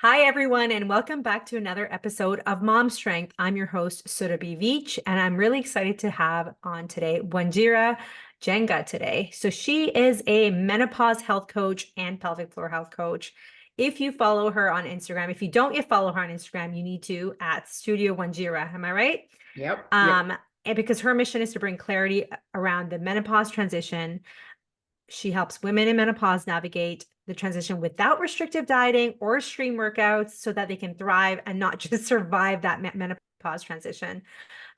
Hi, everyone, and welcome back to another episode of Mom Strength. I'm your host, Surabhi Veitch, and I'm really excited to have on today Wanjira Njenga today. So she is a menopause health coach and pelvic floor health coach. If you follow her on Instagram, if you don't yet follow her on Instagram, you need to at Studio Wanjira. Am I right? Yep. And because her mission is to bring clarity around the menopause transition, she helps women in menopause navigate the transition without restrictive dieting or extreme workouts so that they can thrive and not just survive that menopause transition.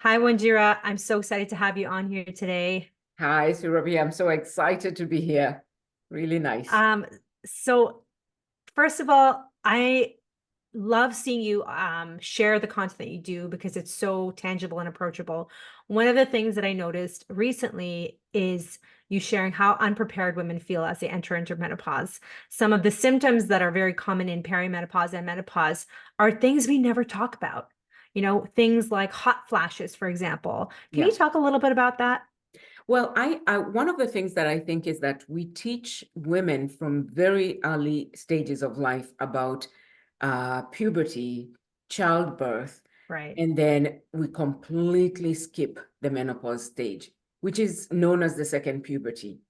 Hi, Wanjira. I'm so excited to have you on here today. Hi, Surabhi. I'm so excited to be here. Really nice. Um, so first of all, I love seeing you share the content that you do because it's so tangible and approachable. One of the things that I noticed recently is you sharing how unprepared women feel as they enter into menopause. Some of the symptoms that are very common in perimenopause and menopause are things we never talk about. You know, things like hot flashes, for example. Can Yeah. you talk a little bit about that? Well, I one of the things that I think is that we teach women from very early stages of life about puberty, childbirth, Right. and then we completely skip the menopause stage, which is known as the second puberty.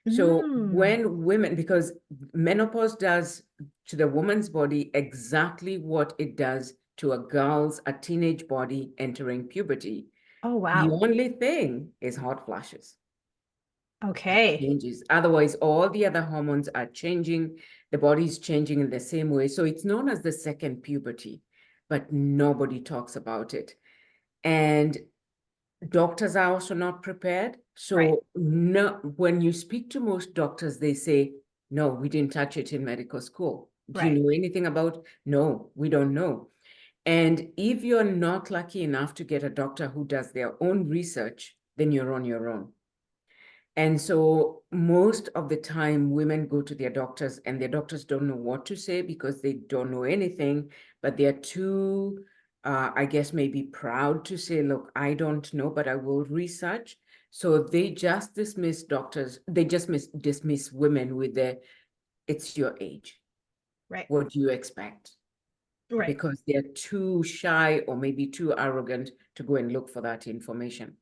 So Mm. when women, because menopause does to the woman's body exactly what it does to a teenage body entering puberty. Oh, The wow. only thing is hot flashes. That Okay. changes. Otherwise, all the other hormones are changing. The body is changing in the same way. So it's known as the second puberty, but nobody talks about it. And doctors are also not prepared. Right. So no, when you speak to most doctors, they say, no, we didn't touch it in medical school. Do you Right. know anything about? No, we don't know. And if you're not lucky enough to get a doctor who does their own research, then you're on your own. And so most of the time, women go to their doctors and their doctors don't know what to say because they don't know anything, but they're too, I guess, maybe proud to say, look, I don't know, but I will research. So they just dismiss doctors, they just dismiss women with the, it's your age. Right. What do you expect? Right. Because they're too shy or maybe too arrogant to go and look for that information.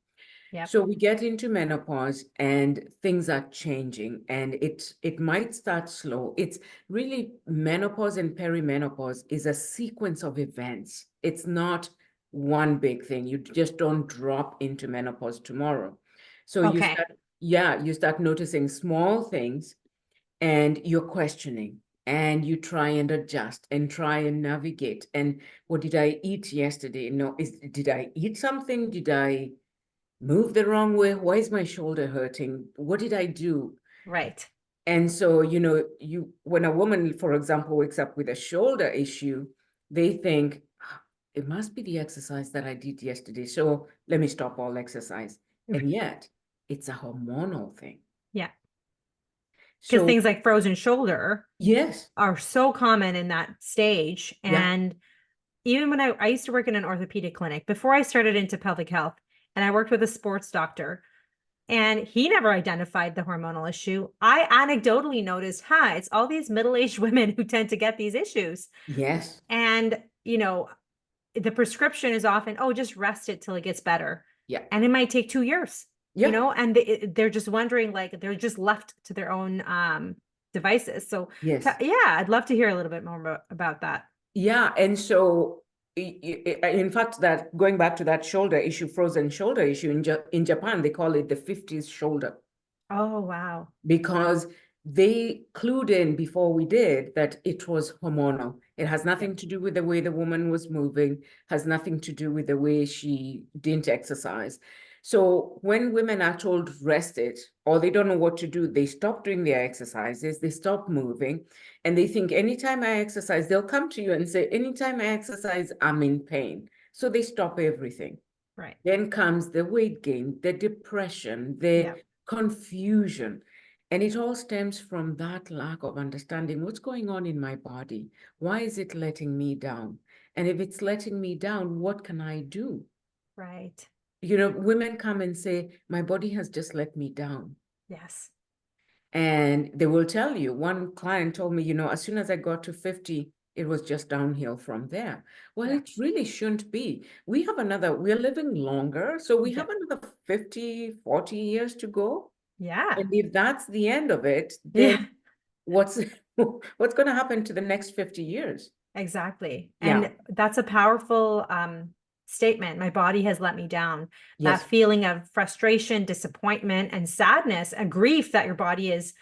Yep. So we get into menopause and things are changing and it might start slow. It's really menopause and perimenopause is a sequence of events. It's not one big thing. You just don't drop into menopause tomorrow. So Okay. you start noticing small things and you're questioning and you try and adjust and try and navigate. And what did I eat yesterday? No, did I eat something? Did I move the wrong way? Why is my shoulder hurting? What did I do? Right. And so, when a woman, for example, wakes up with a shoulder issue, they think, "Ah, it must be the exercise that I did yesterday. So let me stop all exercise." And yet it's a hormonal thing. Yeah. Because So things like frozen shoulder yes, are so common in that stage. yeah, And even when I used to work in an orthopedic clinic before I started into pelvic health, and I worked with a sports doctor, and he never identified the hormonal issue. I anecdotally noticed, it's all these middle-aged women who tend to get these issues. yes, And, the prescription is often, oh, just rest it till it gets better. yeah, And it might take 2 years, yeah, and they're just wondering, like, they're just left to their own devices. So, yes. yeah, I'd love to hear a little bit more about that. Yeah, and so in fact, that going back to that shoulder issue, frozen shoulder issue in Japan, they call it the 50s shoulder Oh, wow. because they clued in before we did that it was hormonal. It has Yep. nothing to do with the way the woman was moving, has nothing to do with the way she didn't exercise. So when women are told rest it, or they don't know what to do, they stop doing their exercises, they stop moving, and they think anytime I exercise, they'll come to you and say, anytime I exercise, I'm in pain. So they stop everything. Right. Then comes the weight gain, the depression, the Yeah. confusion. And it all stems from that lack of understanding what's going on in my body. Why is it letting me down? And if it's letting me down, what can I do? Right. Women come and say, my body has just let me down. Yes. And they will tell you, one client told me, as soon as I got to 50, It was just downhill from there. Well, Yeah. it really shouldn't be. We're living longer, so we Yeah. have another 50, 40 years to go. Yeah. And if that's the end of it, then Yeah. what's what's going to happen to the next 50 years? Exactly. Yeah. And that's a powerful statement. My body has let me down. Yes. That feeling of frustration, disappointment, and sadness and grief that your body is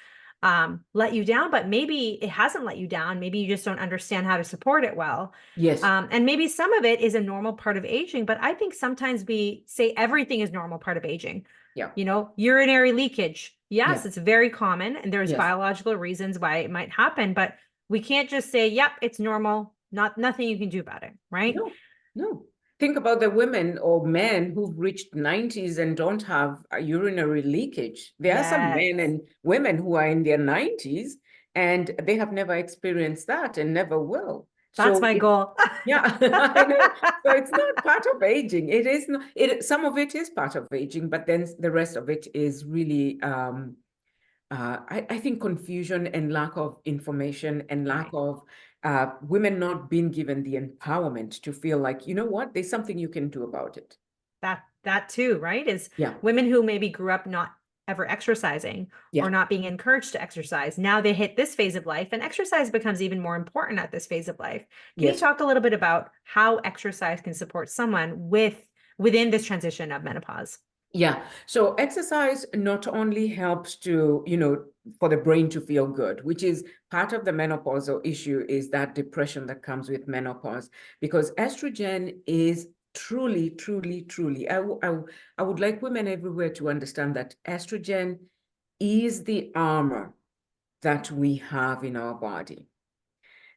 let you down, but maybe it hasn't let you down. Maybe you just don't understand how to support it well. Yes. And maybe some of it is a normal part of aging, but I think sometimes we say everything is normal part of aging. Yeah. You know, urinary leakage. Yes, Yeah. it's very common and there's Yes. biological reasons why it might happen, but we can't just say, yep, it's normal, nothing you can do about it, right? No, no. Think about the women or men who've reached 90s and don't have a urinary leakage. There are some Yes. men and women who are in their 90s and they have never experienced that and never will. That's So my it, goal. yeah, I know. So it's not part of aging. It is not, some of it is part of aging, but then the rest of it is really I think confusion and lack of information and lack Right. of women not being given the empowerment to feel like, you know what, there's something you can do about it. That too, right? Is Yeah. women who maybe grew up not ever exercising Yeah. or not being encouraged to exercise. Now they hit this phase of life and exercise becomes even more important at this phase of life. Can you Yes. talk a little bit about how exercise can support someone within this transition of menopause? Yeah. So exercise not only helps to, for the brain to feel good, which is part of the menopausal issue, is that depression that comes with menopause, because estrogen is truly, truly, truly, I would like women everywhere to understand that estrogen is the armor that we have in our body.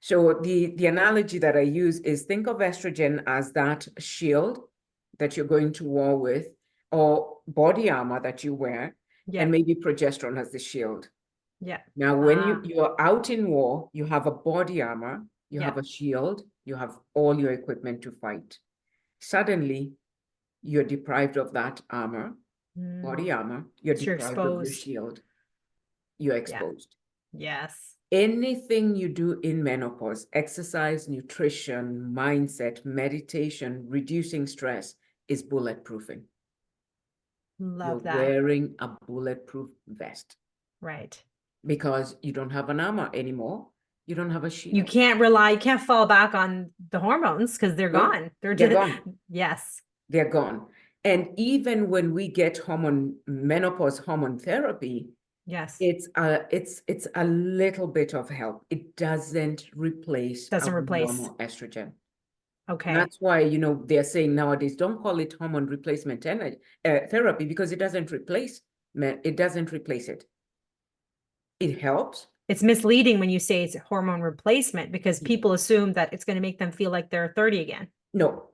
So the analogy that I use is, think of estrogen as that shield that you're going to war with, or body armor that you wear, and Yeah. maybe progesterone as the shield. Yeah. Now, when Ah. you're out in war, you have a body armor, you Yeah. have a shield, you have all your equipment to fight. Suddenly, you're deprived of that armor, Mm. body armor, you're So you're deprived of your exposed. shield, you're Yeah. exposed. Yes. Anything you do in menopause, exercise, nutrition, mindset, meditation, reducing stress, is bulletproofing. You're Love that. wearing a bulletproof vest Right. because you don't have an armor anymore. You don't have a You shield. can't rely, you can't fall back on the hormones because they're No, gone. They're they're just, gone. yes. They're gone. And even when we get menopause hormone therapy, Yes. it's a little bit of help. It doesn't replace our Doesn't replace. normal estrogen. Okay. That's why, they're saying nowadays, don't call it hormone replacement therapy, because it doesn't replace it. It helps. It's misleading when you say it's a hormone replacement because people assume that it's going to make them feel like they're 30 again. No,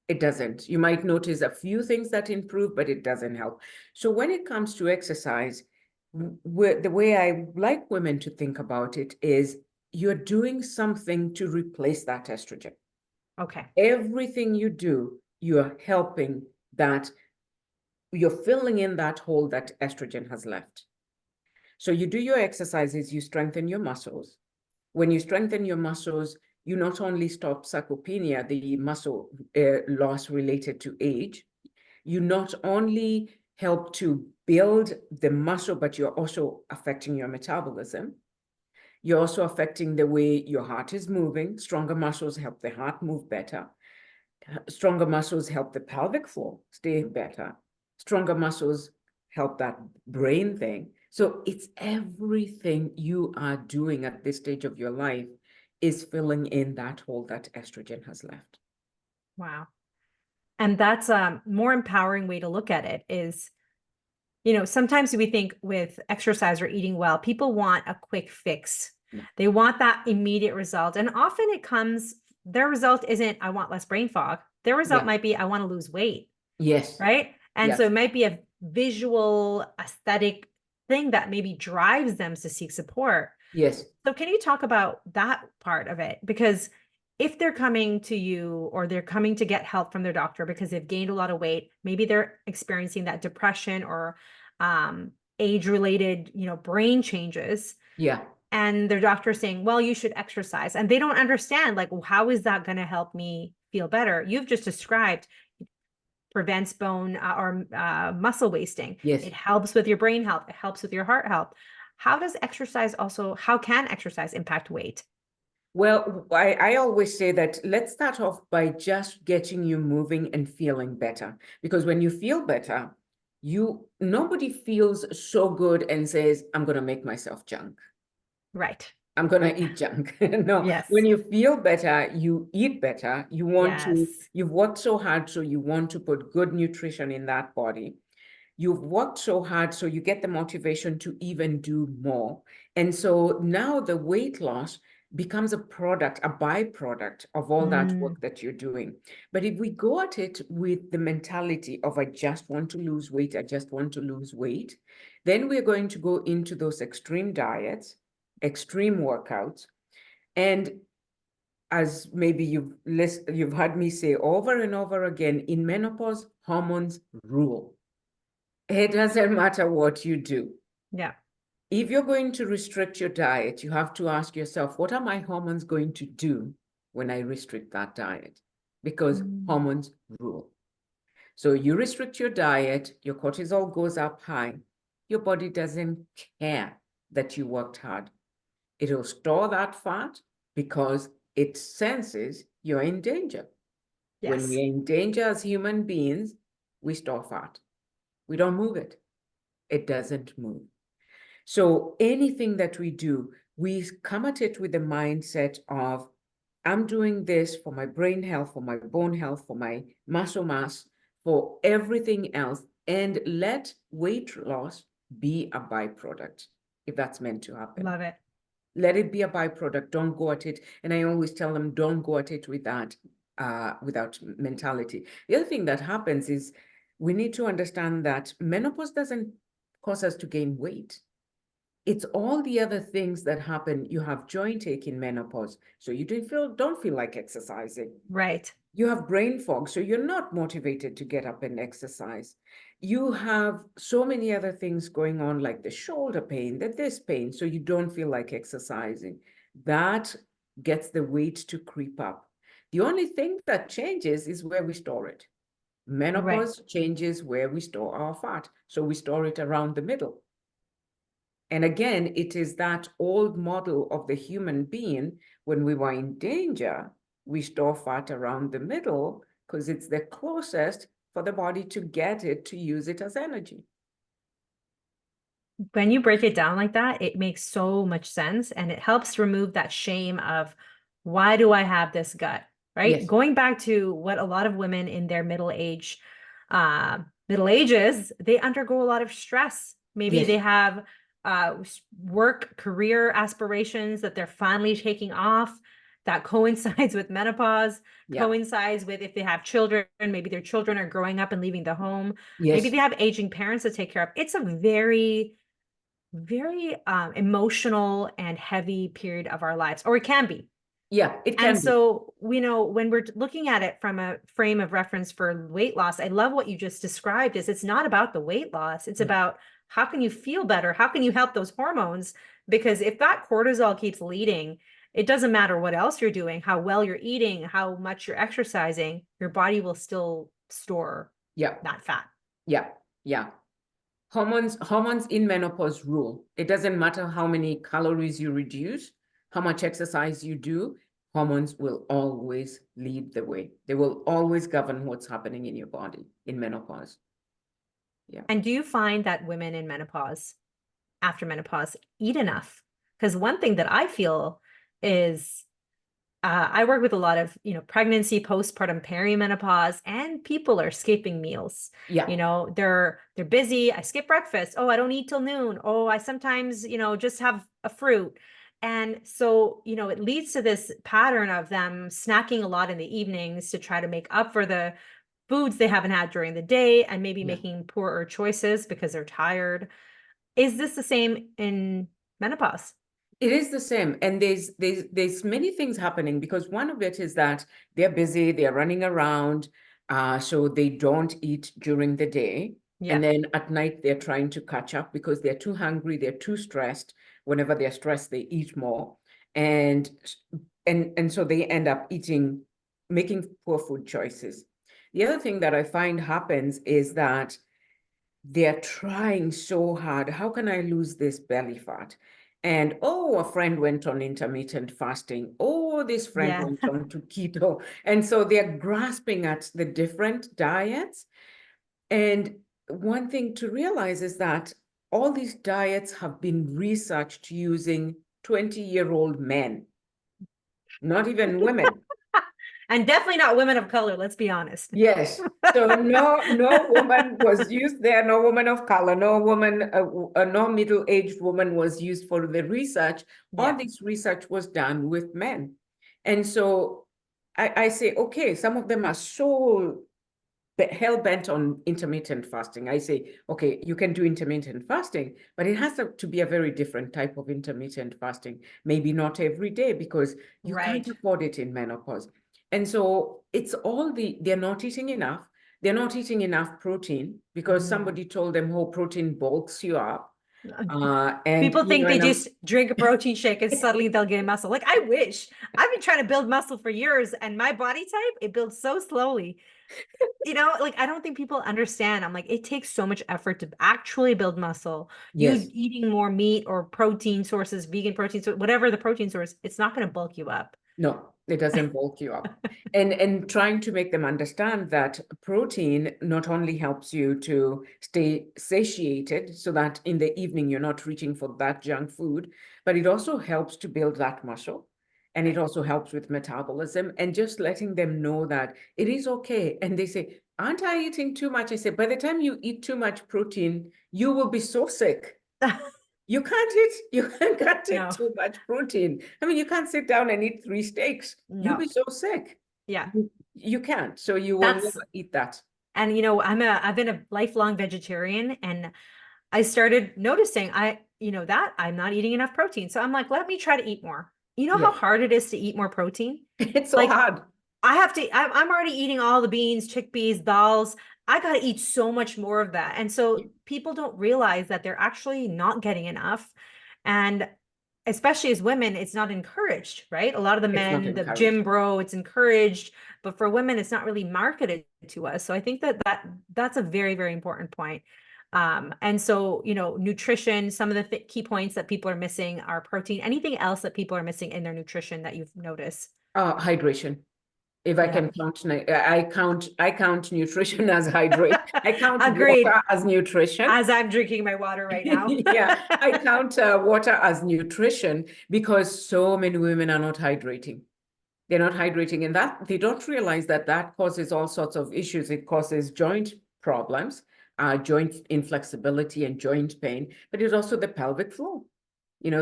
it doesn't. You might notice a few things that improve, but it doesn't help. So when it comes to exercise, the way I like women to think about it is, you're doing something to replace that estrogen. Okay. Everything you do, you're helping that, you're filling in that hole that estrogen has left. So you do your exercises, you strengthen your muscles. When you strengthen your muscles, you not only stop sarcopenia, the muscle loss related to age, you not only help to build the muscle, but you're also affecting your metabolism. You're also affecting the way your heart is moving. Stronger muscles help the heart move better. Stronger muscles help the pelvic floor stay better. Stronger muscles help that brain thing. So it's everything you are doing at this stage of your life is filling in that hole that estrogen has left. Wow. And that's a more empowering way to look at it is, sometimes we think with exercise or eating well, people want a quick fix. No. They want that immediate result. And often their result isn't, I want less brain fog. Their result Yeah. might be, I want to lose weight. Yes. Right. And so Yes. it might be a visual aesthetic thing that maybe drives them to seek support. Yes. So can you talk about that part of it? Because if they're coming to you or they're coming to get help from their doctor because they've gained a lot of weight, maybe they're experiencing that depression or age related, brain changes. Yeah. and their doctor is saying, well, you should exercise. And they don't understand, like, well, how is that going to help me feel better? You've just described prevents bone or muscle wasting. Yes. It helps with your brain health. It helps with your heart health. How can exercise impact weight? Well, I always say that let's start off by just getting you moving and feeling better. Because when you feel better, nobody feels so good and says, I'm going to make myself junk. Right. I'm going to eat junk. No, when Yes. you feel better, you eat better. Yes. You've worked so hard, so you want to put good nutrition in that body. You've worked so hard, so you get the motivation to even do more. And so now the weight loss becomes a byproduct of all that Mm, work that you're doing. But if we go at it with the mentality of, I just want to lose weight, I just want to lose weight, then we're going to go into those extreme diets, extreme workouts. And as maybe you've heard me say over and over again, in menopause, hormones rule. It doesn't matter what you do. yeah. If you're going to restrict your diet, you have to ask yourself, what are my hormones going to do when I restrict that diet? Because Mm, hormones rule. So you restrict your diet, your cortisol goes up high. Your body doesn't care that you worked hard. It'll store that fat because it senses you're in danger. When yes. we're in danger as human beings, we store fat. We don't move it. It doesn't move. So anything that we do, we come at it with the mindset of, I'm doing this for my brain health, for my bone health, for my muscle mass, for everything else, and let weight loss be a byproduct if that's meant to happen. Love it. Let it be a byproduct. Don't go at it. And I always tell them, don't go at it with that, without mentality. The other thing that happens is we need to understand that menopause doesn't cause us to gain weight. It's all the other things that happen. You have joint ache in menopause, so you don't feel like exercising. Right. You have brain fog, so you're not motivated to get up and exercise. You have so many other things going on, like the shoulder pain, this pain, so you don't feel like exercising. That gets the weight to creep up. The only thing that changes is where we store it. Right. Menopause changes where we store our fat, so we store it around the middle. And again, it is that old model of the human being. When we were in danger, we store fat around the middle because it's the closest for the body to get it to use it as energy. When you break it down like that, it makes so much sense and it helps remove that shame of why do I have this gut, right? Yes, Going back to what a lot of women in their middle ages, they undergo a lot of stress. Maybe yes, they have work career aspirations that they're finally taking off that coincides with menopause, yeah, coincides with if they have children, maybe their children are growing up and leaving the home. Maybe yes, they have aging parents to take care of. It's a very emotional and heavy period of our lives, or it can be. yeah, it And can be. so, when we're looking at it from a frame of reference for weight loss, I love what you just described is it's not about the weight loss. It's Yeah, about how can you feel better? How can you help those hormones? Because if that cortisol keeps leading, it doesn't matter what else you're doing, how well you're eating, how much you're exercising, your body will still store yeah, that fat. yeah, yeah. Hormones in menopause rule. It doesn't matter how many calories you reduce, how much exercise you do, hormones will always lead the way. They will always govern what's happening in your body in menopause. Yeah. And do you find that women in menopause, after menopause, eat enough? Because one thing that I feel is I work with a lot of, pregnancy, postpartum, perimenopause, and people are skipping meals. Yeah. They're busy. I skip breakfast. Oh, I don't eat till noon. Oh, I sometimes, just have a fruit. And so, it leads to this pattern of them snacking a lot in the evenings to try to make up for the foods they haven't had during the day and maybe Yeah. making poorer choices because they're tired. Is this the same in menopause? It is the same. And there's many things happening because one of it is that they're busy, they're running around, so they don't eat during the day. Yeah. And then at night they're trying to catch up because they're too hungry, they're too stressed. whenever they're stressed, they eat more. And so they end up making poor food choices. The other thing that I find happens is that they're trying so hard. How can I lose this belly fat? And oh, a friend went on intermittent fasting. Oh, this friend Yeah. went on to keto. And so they're grasping at the different diets. And one thing to realize is that all these diets have been researched using 20-year-old men, not even women. And definitely not women of color, let's be honest. Yes. So no woman was used there, no woman of color, no woman, no middle-aged woman was used for the research. All Yeah. this research was done with men. And so I say, okay, some of them are so hell-bent on intermittent fasting. I say, okay, you can do intermittent fasting, but it has to be a very different type of intermittent fasting. Maybe not every day, because you can't Right. afford it in menopause. And so it's they're not eating enough. They're not eating enough protein because somebody told them, oh, protein bulks you up. And, People think they and just drink a protein shake and suddenly they'll gain muscle. Like, I wish. I've been trying to build muscle for years, and my body type, it builds so slowly. Like, I don't think people understand. I'm like, it takes so much effort to actually build muscle. You yes. eating more meat or protein sources, vegan protein, so whatever the protein source, it's not going to bulk you up. No, it doesn't bulk you up. And trying to make them understand that protein not only helps you to stay satiated so that in the evening you're not reaching for that junk food, but it also helps to build that muscle. And it Right. also helps with metabolism, and just letting them know that it is okay. And they say, aren't I eating too much? I say, by the time you eat too much protein, you will be so sick. You can't take No, too much protein. I mean, you can't sit down and eat 3 steaks. You'll no. be so sick. Yeah. You can't. So you will That's, never eat that. and I've been a lifelong vegetarian, and I started noticing that I'm not eating enough protein. So I'm like, let me try to eat more. You know how Yes. hard it is to eat more protein? It's so Like, hard. I'm already eating all the beans, chickpeas, dals. I got to eat so much more of that. And so people don't realize that they're actually not getting enough. And especially as women, it's not encouraged, right? A lot of the It's not men, the encouraged. gym bro, it's encouraged, but for women, it's not really marketed to us. So I think that's a very, very important point. And so, nutrition, some of the key points that people are missing are protein. Anything else that people are missing in their nutrition that you've noticed? Hydration. If I Yeah. can count, I count nutrition as hydration. I count Agreed. water as nutrition. As I'm drinking my water right now. Yeah, I count water as nutrition because so many women are not hydrating. They're not hydrating, and that they don't realize that causes all sorts of issues. It causes joint problems, joint inflexibility and joint pain, but it's also the pelvic floor.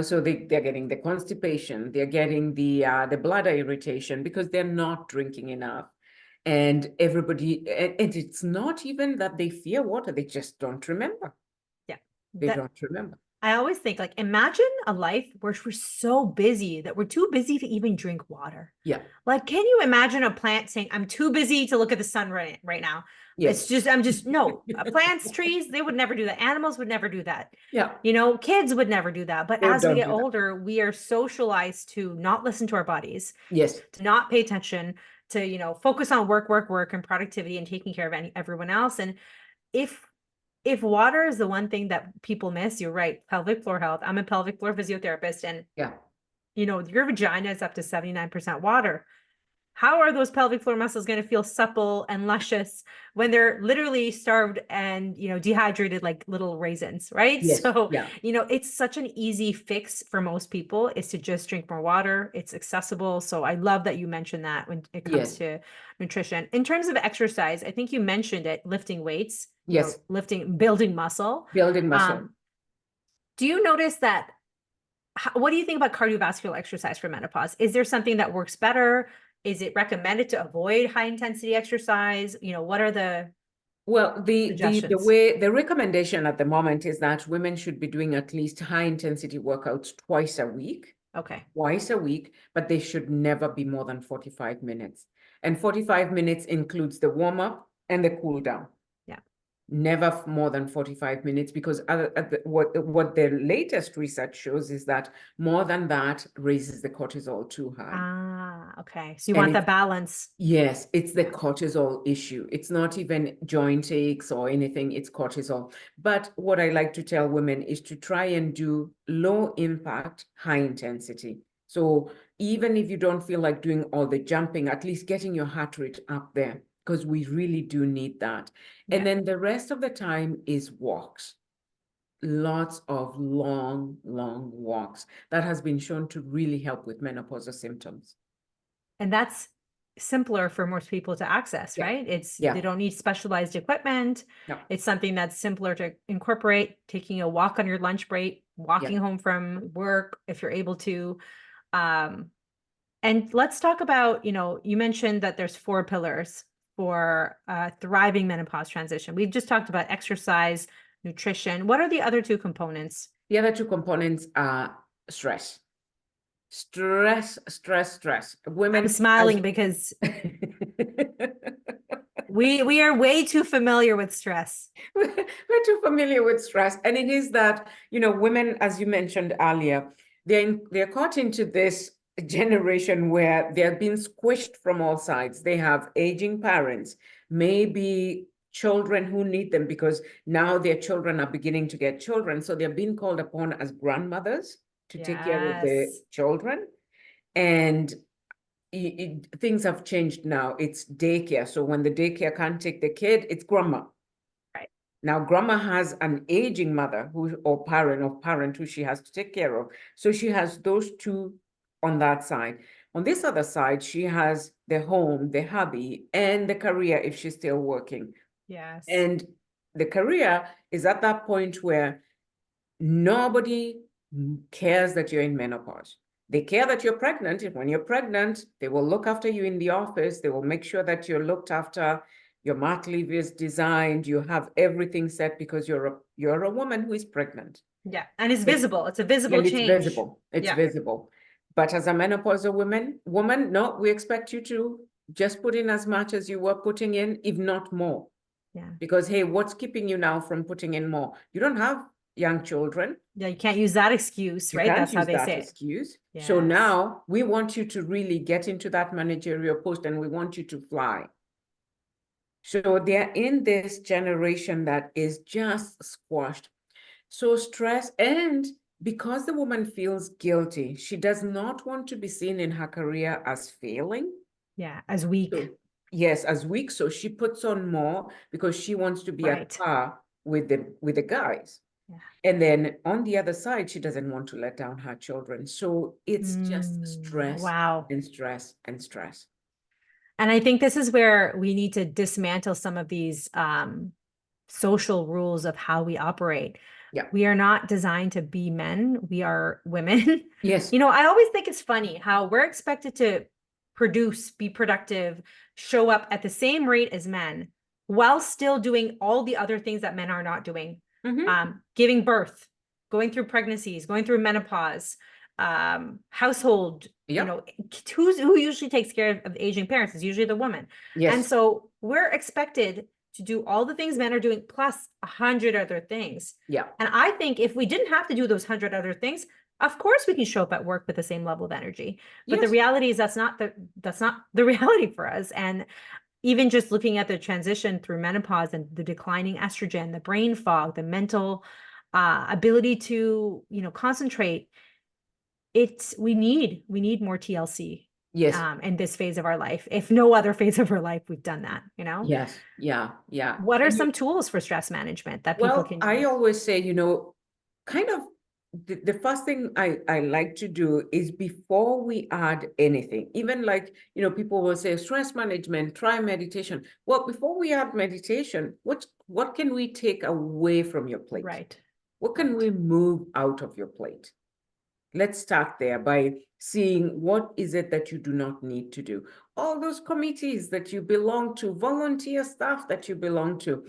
So they're getting the constipation, they're getting the bladder irritation because they're not drinking enough. And it's not even that they fear water, they just don't remember. Yeah. They That don't remember. I always think, like, imagine a life where we're so busy that we're too busy to even drink water. Yeah. Like, can you imagine a plant saying, I'm too busy to look at the sun right now? Yes. No, plants, trees, they would never do that. Animals would never do that. Yeah. Kids would never do that. But They as we don't get do that. older, we are socialized to not listen to our bodies, Yes. to not pay attention, to, focus on work, work, work, and productivity and taking care of everyone else. And if water is the one thing that people miss, you're right. Pelvic floor health. I'm a pelvic floor physiotherapist, and Yeah. your vagina is up to 79% water. How are those pelvic floor muscles going to feel supple and luscious when they're literally starved and, dehydrated like little raisins, right? Yes. So, Yeah. it's such an easy fix for most people is to just drink more water. It's accessible. So I love that you mentioned that when it comes Yes. to nutrition. In terms of exercise, I think you mentioned it, lifting weights, Yes. building muscle. Building muscle. Do you notice that? What do you think about cardiovascular exercise for menopause? Is there something that works better? Is it recommended to avoid high intensity exercise? What are the Well, suggestions? the recommendation at the moment is that women should be doing at least high intensity workouts twice a week. Okay. Twice a week, but they should never be more than 45 minutes. And 45 minutes includes the warm up and the cool down. Yeah. never more than 45 minutes, because what the latest research shows is that more than that raises the cortisol too high. Ah, okay. So you And want the balance. yes, it's the Yeah. cortisol issue. It's not even joint aches or anything, it's cortisol. But what I like to tell women is to try and do low impact, high intensity. So even if you don't feel like doing all the jumping, at least getting your heart rate up there, because we really do need that. Yeah. And then the rest of the time is walks. Lots of long, long walks. That has been shown to really help with menopausal symptoms. And that's simpler for most people to access, Yeah. right? They Yeah. don't need specialized equipment. No. It's something that's simpler to incorporate, taking a walk on your lunch break, walking Yeah. home from work if you're able to. Um, and let's talk about, you mentioned that there's 4 pillars for thriving menopause transition. We've just talked about exercise, nutrition. What are the other 2 components? The other 2 components are stress. Stress. I'm Women, as smiling because we are way too familiar with stress. we're too familiar with stress. And it is that, women, as you mentioned earlier, they're caught into this generation where they're being squished from all sides. They have aging parents, maybe children who need them because now their children are beginning to get children. So they're being called upon as grandmothers to take care of the Yes. children. And things have changed now. It's daycare. So when the daycare can't take the kid, it's grandma. Right. Now, grandma has an aging mother or parent who she has to take care of. So she has those two on that side. On this other side, she has the home, the hubby, and the career if she's still working. Yes. And the career is at that point where nobody cares that you're in menopause. They care that you're pregnant. And when you're pregnant, they will look after you in the office. They will make sure that you're looked after. Your mat leave is designed. You have everything set because you're a woman who is pregnant. Yeah. And it's But, visible. It's a visible and it's change. visible. It's Yeah. visible. But as a menopausal woman, no, we expect you to just put in as much as you were putting in, if not more. Yeah. Because, hey, what's keeping you now from putting in more? You don't have young children. Yeah. You can't use that excuse, You right? can't That's how use they that say it. excuse. So Yes. now we want you to really get into that managerial post and we want you to fly. So they're in this generation that is just squashed. So stress, and because the woman feels guilty, she does not want to be seen in her career as failing. Yeah. As weak. So, yes, as weak. So she puts on more because she wants to be at Right. par with the guys. Yeah. And then on the other side, she doesn't want to let down her children. So it's just stress Wow. and stress and stress. And I think this is where we need to dismantle some of these social rules of how we operate. Yeah. We are not designed to be men. We are women. Yes. I always think it's funny how we're expected to produce, be productive, show up at the same rate as men while still doing all the other things that men are not doing. Giving birth, going through pregnancies, going through menopause, household, Yep. who usually takes care of aging parents is usually the woman. And Yes. so we're expected to do all the things men are doing plus 100 other things. Yeah. And I think if we didn't have to do those 100 other things, of course we can show up at work with the same level of energy. But the Yes. reality is that's not the reality for us. And even just looking at the transition through menopause and the declining estrogen, the brain fog, the mental ability to, concentrate, we need more TLC Yes. in this phase of our life. If no other phase of our life, we've done that, Yes. Yeah. Yeah. What are And some tools for stress management that people well, can I use? always say, kind of the first thing I like to do is before we add anything, even like, people will say stress management, try meditation. Well, before we add meditation, what can we take away from your plate? Right. What can we move out of your plate? Let's start there by seeing what is it that you do not need to do. All those committees that you belong to, volunteer staff that you belong to,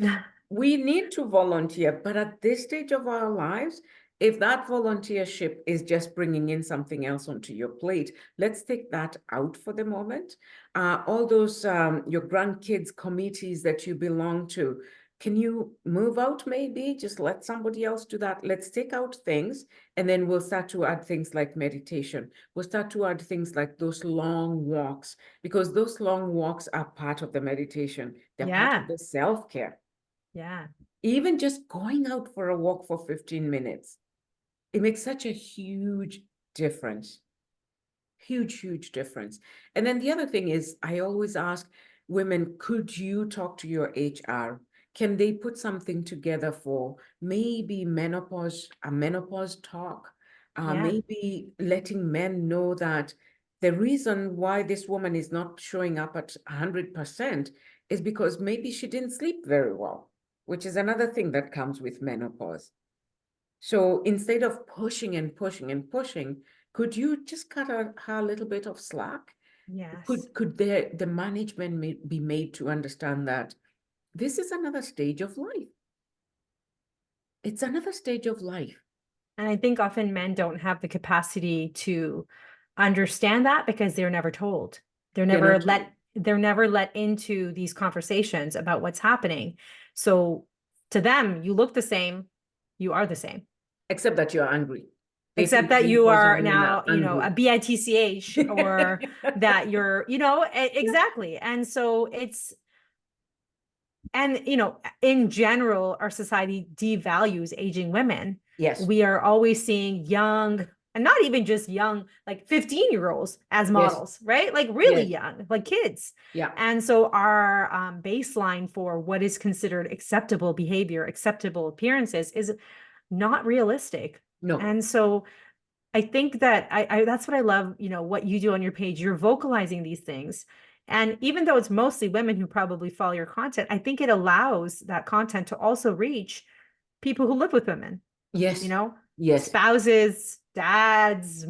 we need to volunteer, but at this stage of our lives, if that volunteership is just bringing in something else onto your plate, let's take that out for the moment. All those, your grandkids committees that you belong to, can you move out maybe? Just let somebody else do that. Let's take out things, and then we'll start to add things like meditation. We'll start to add things like those long walks, because those long walks are part of the meditation. They're part of Yeah. the self-care. Yeah. Even just going out for a walk for 15 minutes, it makes such a huge difference. Huge, huge difference. And then the other thing is, I always ask women, could you talk to your HR? Can they put something together for maybe menopause, a menopause talk? Yeah. Maybe letting men know that the reason why this woman is not showing up at 100% is because maybe she didn't sleep very well, which is another thing that comes with menopause. So instead of pushing and pushing and pushing, could you just cut her a little bit of slack? Yes. Could the management be made to understand that this is another stage of life? It's another stage of life. And I think often men don't have the capacity to understand that because they're never told. They're They're never not let told, they're never let into these conversations about what's happening. So to them, you look the same, you are the same. except that you're angry. They Except think that you menopause are women are now, a angry. BITCH, or that you're, exactly. And so and in general, our society devalues aging women. Yes, We are always seeing young, and not even just young, like 15-year-olds as yes, models, right? Like really yes, young, like kids. yeah, And so our baseline for what is considered acceptable behavior, acceptable appearances is not realistic. no, And so I think that I that's what I love, what you do on your page. You're vocalizing these things. And even though it's mostly women who probably follow your content, I think it allows that content to also reach people who live with women, you yes, know, yes, spouses, dads,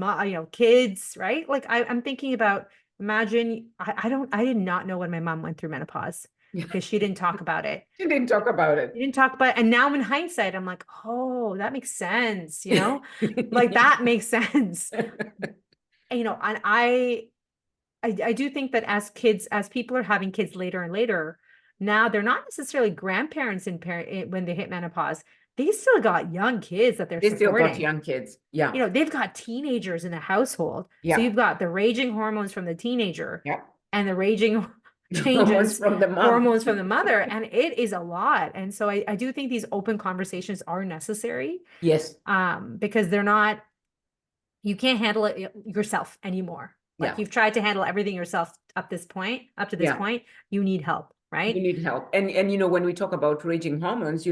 kids, right? Like I'm thinking about, imagine, I did not know when my mom went through menopause yeah. because she didn't talk about it. She didn't talk about it. You didn't talk about, and now in hindsight, I'm like, oh, that makes sense, like that makes sense. And I do think that as people are having kids later and later, now they're not necessarily grandparents in parent when they hit menopause. They still got young kids that they're They still got supporting. young kids. Yeah, They've got teenagers in the household. So yeah, you've got the raging hormones from the teenager yeah. and the raging Hormones changes from the mom. hormones from the mother. And it is a lot. And so I do think these open conversations are necessary, Yes, because you can't handle it yourself anymore. Like yeah, you've tried to handle everything yourself up to this yeah. point, you need help, You right? need help. And when we talk about raging hormones,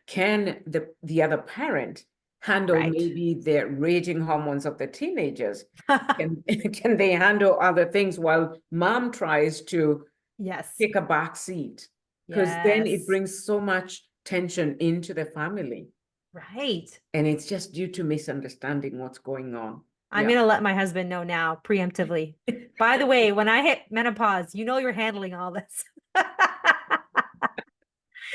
can the other parent handle Right. maybe the raging hormones of the teenagers? Can can they handle other things while mom tries to Yes. take a back seat? Because then it Yes. brings so much tension into the family. Right. And it's just due to misunderstanding what's going on. I'm Yeah. going to let my husband know now preemptively. By the way, when I hit menopause, you're handling all this.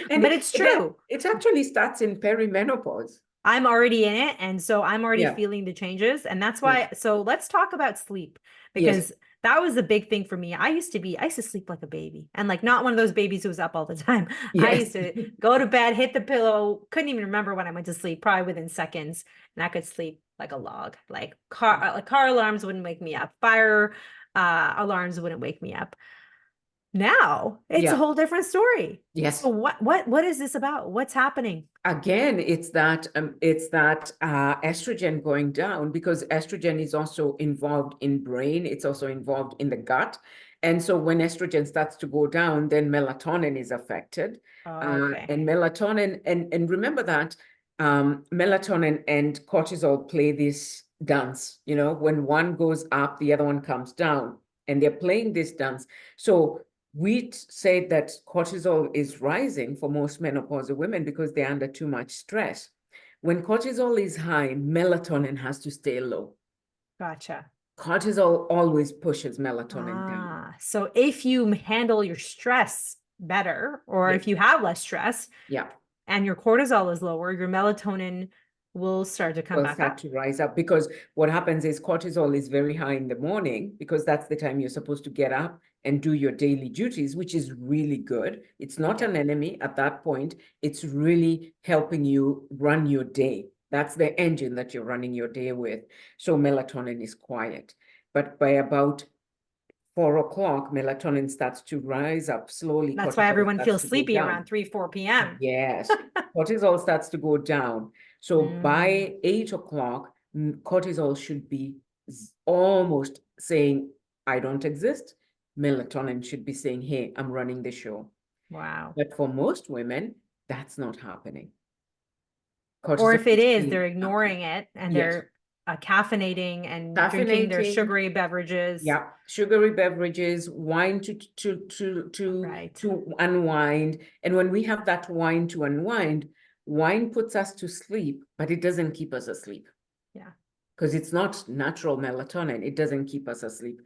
And But it's that true. it actually starts in perimenopause. I'm already in it. And so I'm already Yeah. feeling the changes. And that's Yeah. why. So let's talk about sleep, Yes. because that was a big thing for me. I used to sleep like a baby, and like not one of those babies who was up all the time. I Yes. used to go to bed, hit the pillow, couldn't even remember when I went to sleep, probably within seconds. And I could sleep like a log. Like car alarms wouldn't wake me up. Fire alarms wouldn't wake me up. Now it's a Yeah. whole different story. So Yes. what is this about? What's happening? Again, it's that estrogen going down, because estrogen is also involved in brain. It's also involved in the gut. And so when estrogen starts to go down, then melatonin is affected. Okay. And melatonin, and remember that melatonin and cortisol play this dance. When one goes up, the other one comes down, and they're playing this dance. So we say that cortisol is rising for most menopausal women because they're under too much stress. When cortisol is high, melatonin has to stay low. Gotcha. Cortisol always pushes melatonin down. So if you handle your stress better, or Yes. if you have less stress Yeah. and your cortisol is lower, your melatonin will start to come will back start up. to rise up, because what happens is cortisol is very high in the morning, because that's the time you're supposed to get up and do your daily duties, which is really good. It's not an enemy at that point. It's really helping you run your day. That's the engine that you're running your day with. So melatonin is quiet. But by about 4 o'clock, melatonin starts to rise up slowly. That's why Cortisol everyone starts feels to go sleepy around down. 3, 4 p.m. Yes, cortisol starts to go down. So Mm, by 8 o'clock, cortisol should be almost saying, I don't exist. Melatonin should be saying, hey, I'm running the show. wow. But for most women, that's not happening. Or Cortisol if it is is, still they're up. ignoring it and Yes. they're caffeinating and drinking their Caffeinating, sugary beverages. yeah, sugary beverages, wine Right. to unwind. And when we have that wine to unwind, wine puts us to sleep, but it doesn't keep us asleep, Yeah. because it's not natural melatonin. It doesn't keep us asleep.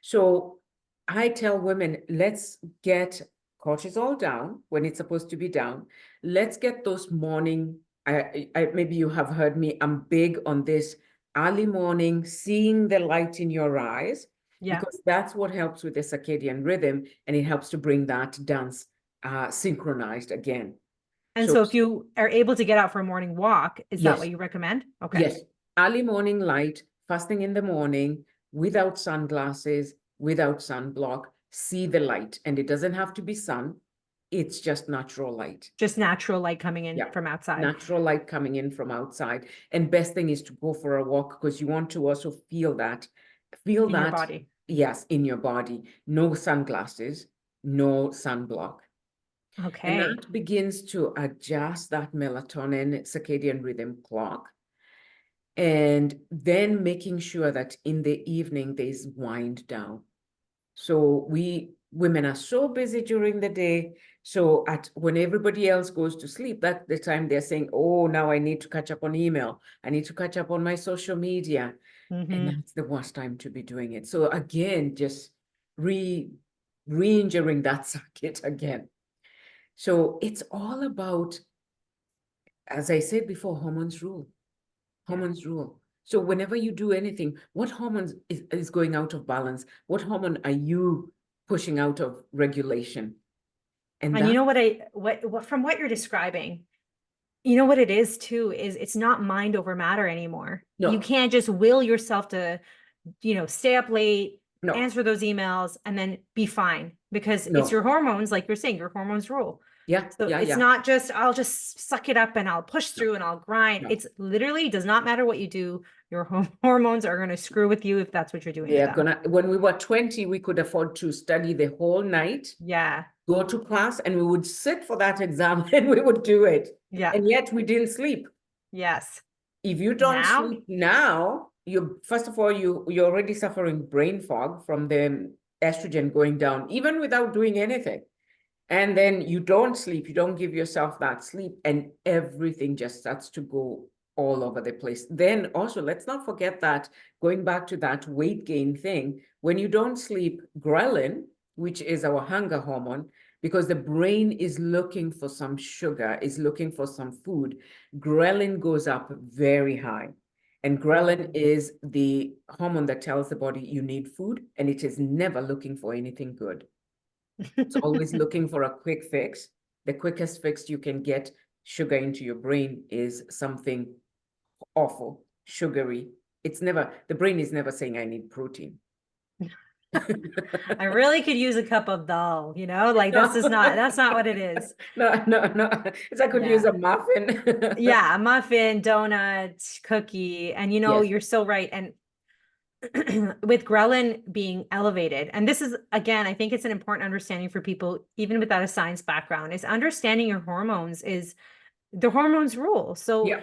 So I tell women, let's get cortisol down when it's supposed to be down. Let's get those morning, maybe you have heard me, I'm big on this early morning, seeing the light in your eyes, Yeah. because that's what helps with the circadian rhythm, and it helps to bring that dance synchronized again. And So so if you are able to get out for a morning walk, is that yes, what you recommend? Okay. yes, early morning light, fasting in the morning, without sunglasses, without sunblock, see the light. And it doesn't have to be sun, it's just natural light. Just natural light coming in Yeah, from outside natural light coming in from outside. And best thing is to go for a walk, because you want to also feel in your that, body. yes, in your body. No sunglasses, no sunblock. And Okay. that begins to adjust that melatonin circadian rhythm clock. And then making sure that in the evening there's wind down. So we women are so busy during the day. So when everybody else goes to sleep, that's the time they're saying, oh, now I need to catch up on email. I need to catch up on my social media. And Mm-hmm. that's the worst time to be doing it. So again, just re-injuring that circuit again. So it's all about, as I said before, hormones rule. Yeah. Hormones rule. So whenever you do anything, what hormones is going out of balance? What hormone are you pushing out of regulation? And And you that, know what from what you're describing, you know what it is too, is it's not mind over matter anymore. You no, can't just will yourself to, stay up late, no, answer those emails, and then be fine because it's your no. hormones, like you're saying, your hormones rule. Yeah, So yeah, it's yeah. not just, I'll just suck it up and I'll push No, through and I'll grind. no. It's literally does not matter what you do. Your hormones are going to screw with you if that's what you're doing They to are them. gonna, when we were 20, we could afford to study the whole night, Yeah. go to class, and we would sit for that exam and we would do it. Yeah. And yet we didn't sleep. Yes. If you don't Now, sleep now, you first of all, you're already suffering brain fog from the estrogen going down, even without doing anything. And then you don't sleep, you don't give yourself that sleep, and everything just starts to go all over the place. Then also, let's not forget that going back to that weight gain thing, when you don't sleep, ghrelin, which is our hunger hormone, because the brain is looking for some sugar, is looking for some food, ghrelin goes up very high. And ghrelin is the hormone that tells the body you need food, and it is never looking for anything good. It's always looking for a quick fix. The quickest fix you can get sugar into your brain is something awful, sugary. It's never, the brain is never saying, I need protein. I really could use a cup of dal, like No, that's not what it is. no. It's I could use Yeah. a muffin. Yeah, a muffin, donut, cookie. And Yes. you're so right. And with ghrelin being elevated, and this is again, I think it's an important understanding for people, even without a science background, is understanding your hormones is the hormones rule. So Yeah.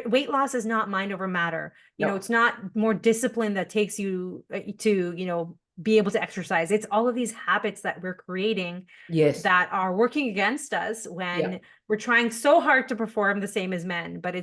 weight loss is not mind over matter. No. It's not more discipline that takes you to, be able to exercise. It's all of these habits that we're creating Yes. that are working against us Yeah. when we're trying so hard to perform the same as men. But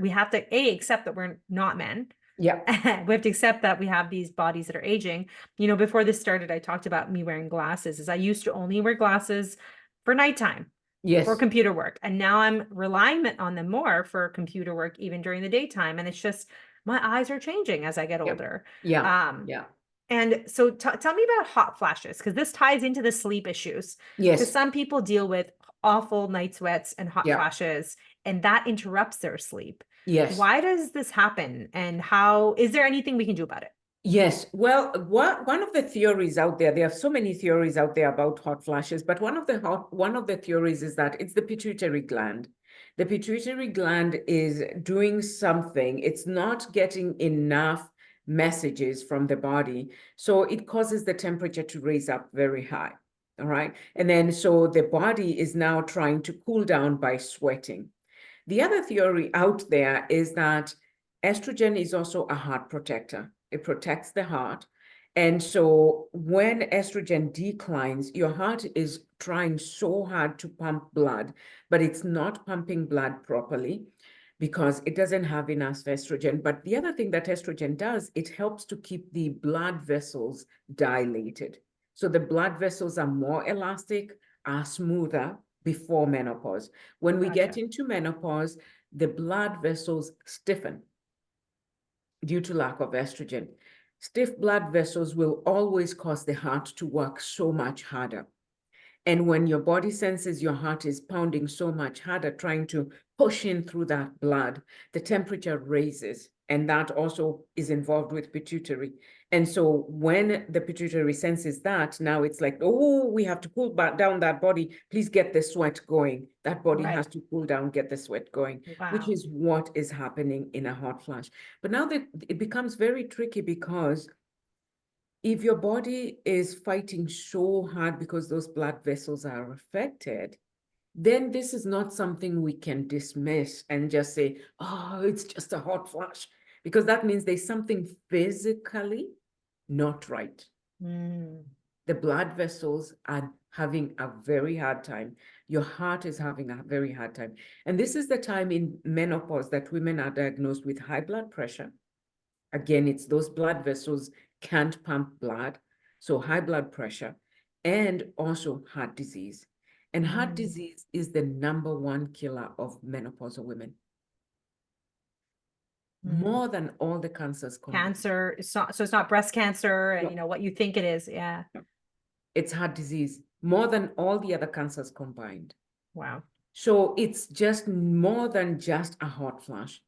we have to accept that we're not men. Yeah. We have to accept that we have these bodies that are aging. Before this started, I talked about me wearing glasses. Is I used to only wear glasses for nighttime. for Yes. computer work. And now I'm relying on them more for computer work, even during the daytime. And it's just, my eyes are changing as I get Yep. older. Yeah. Um, Yeah. and so tell me about hot flashes, because this ties into the sleep issues. Because Yes. some people deal with awful night sweats and hot Yeah. flashes, and that interrupts their sleep. Yes. Why does this happen? And how, is there anything we can do about it? Yes. Well, one of the theories out there are so many theories out there about hot flashes, but one of the theories is that it's the pituitary gland. The pituitary gland is doing something. It's not getting enough messages from the body. So it causes the temperature to raise up very high. All right. And then so the body is now trying to cool down by sweating. The other theory out there is that estrogen is also a heart protector. It protects the heart. And so when estrogen declines, your heart is trying so hard to pump blood, but it's not pumping blood properly because it doesn't have enough estrogen. But the other thing that estrogen does, it helps to keep the blood vessels dilated. So the blood vessels are more elastic, are smoother before menopause. When we get Gotcha. into menopause, the blood vessels stiffen due to lack of estrogen. Stiff blood vessels will always cause the heart to work so much harder. And when your body senses your heart is pounding so much harder, trying to push in through that blood, the temperature raises. And that also is involved with pituitary. And so when the pituitary senses that, now it's like, oh, we have to cool down that body. Please get the sweat going. That body Right. has to cool down, get the sweat going, which Wow. is what is happening in a hot flash. But now that it becomes very tricky because if your body is fighting so hard because those blood vessels are affected, then this is not something we can dismiss and just say, oh, it's just a hot flash, because that means there's something physically not right. Mm. The blood vessels are having a very hard time. Your heart is having a very hard time. And this is the time in menopause that women are diagnosed with high blood pressure. Again, it's those blood vessels can't pump blood, so high blood pressure, and also heart disease. And heart Mm. disease is the #1 killer of menopausal women, Mm. more than all the cancers combined. Cancer, it's not, so it's not breast cancer and No, what you think it is. Yeah. no. It's heart disease, more than all the other cancers combined. Wow. So it's just more than just a hot flash.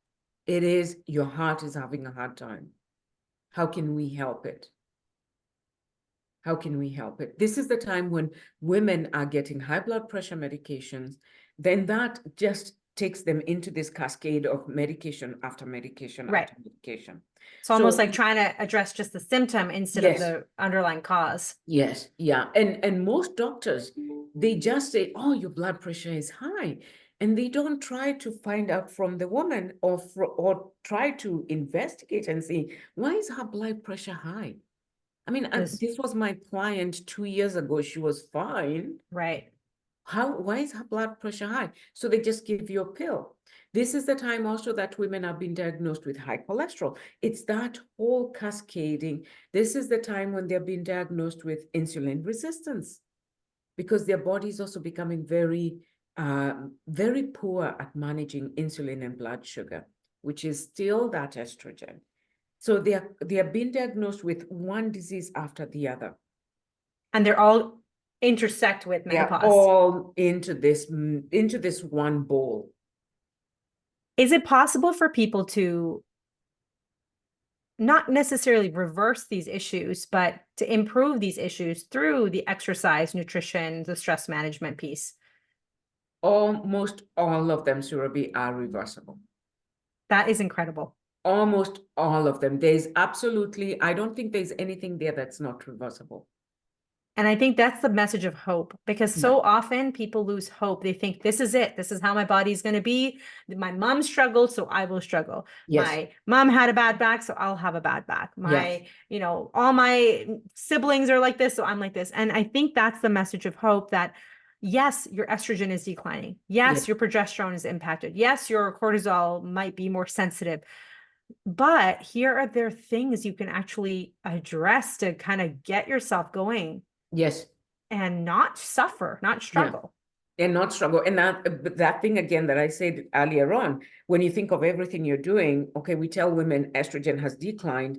It is your heart is having a hard time. How can we help it? How can we help it? This is the time when women are getting high blood pressure medications, then that just takes them into this cascade of medication after medication Right. after medication. It's almost So like trying to address just the symptom instead of yes, the underlying cause. yes, yeah. And most doctors, they just say, oh, your blood pressure is high. And they don't try to find out from the woman or try to investigate and see, why is her blood pressure high? I mean, This, this was my client 2 years ago. She was fine. right. Why is her blood pressure high? So they just give you a pill. This is the time also that women are being diagnosed with high cholesterol. It's that whole cascading. This is the time when they're being diagnosed with insulin resistance because their body is also becoming very poor at managing insulin and blood sugar, which is still that estrogen. So they are being diagnosed with one disease after the other. And they're all intersect with They are menopause. all into this one bowl. Is it possible for people to not necessarily reverse these issues, but to improve these issues through the exercise, nutrition, the stress management piece? Almost all of them, Surabhi, are reversible. That is incredible. Almost all of them. I don't think there's anything there that's not reversible. And I think that's the message of hope, because Yeah. so often people lose hope. They think this is it. This is how my body's going to be. My mom struggled, so I will struggle. Yes. My mom had a bad back, so I'll have a bad back. Yes. All my siblings are like this, so I'm like this. And I think that's the message of hope, that yes, your estrogen is declining. Yes, Yes. your progesterone is impacted. Yes, your cortisol might be more sensitive. But here are there things you can actually address to kind of get yourself going Yes. and not suffer, not Yeah. struggle. and not struggle. And that thing again that I said earlier on, when you think of everything you're doing, okay, we tell women estrogen has declined,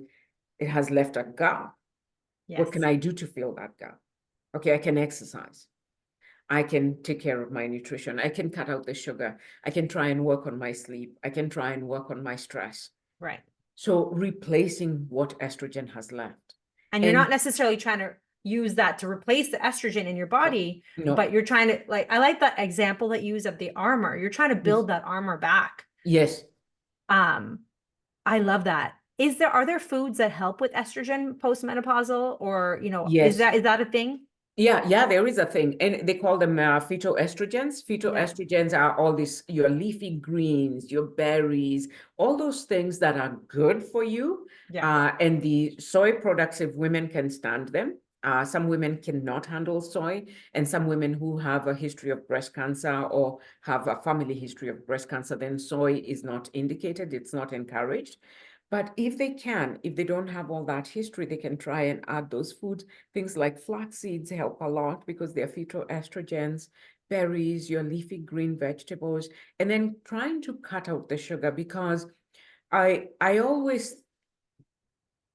it has left a gap. What can Yes. I do to fill that gap? Okay, I can exercise. I can take care of my nutrition. I can cut out the sugar. I can try and work on my sleep. I can try and work on my stress. Right. So replacing what estrogen has left. And you're not And necessarily trying to use that to replace the estrogen in your body, no, but you're trying to, like, I like that example that you use of the armor. You're trying to yes, build that armor back. yes, Um, I love that. Are there foods that help with estrogen postmenopausal, or, yes. is that a thing? Yeah, there is a thing, and they call them phytoestrogens. Yeah. Phytoestrogens are all this, your leafy greens, your berries, all those things that are good for you. Yeah. And the soy products, if women can stand them. Some women cannot handle soy, and some women who have a history of breast cancer or have a family history of breast cancer, then soy is not indicated, it's not encouraged. But if they can, if they don't have all that history, they can try and add those foods. Things like flax seeds help a lot because they're phytoestrogens, berries, your leafy green vegetables, and then trying to cut out the sugar because I always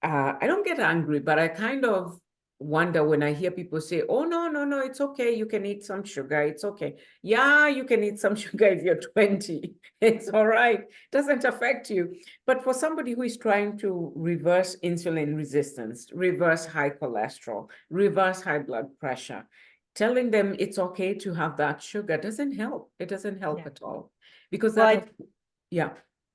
I don't get angry, but I kind of wonder when I hear people say, oh, no, no, no, it's okay. You can eat some sugar. It's okay. Yeah, you can eat some sugar if you're 20. It's all right. It doesn't affect you. But for somebody who is trying to reverse insulin resistance, reverse high cholesterol, reverse high blood pressure, telling them it's okay to have that sugar doesn't help. It doesn't help Yeah. at all. Because Well, yeah,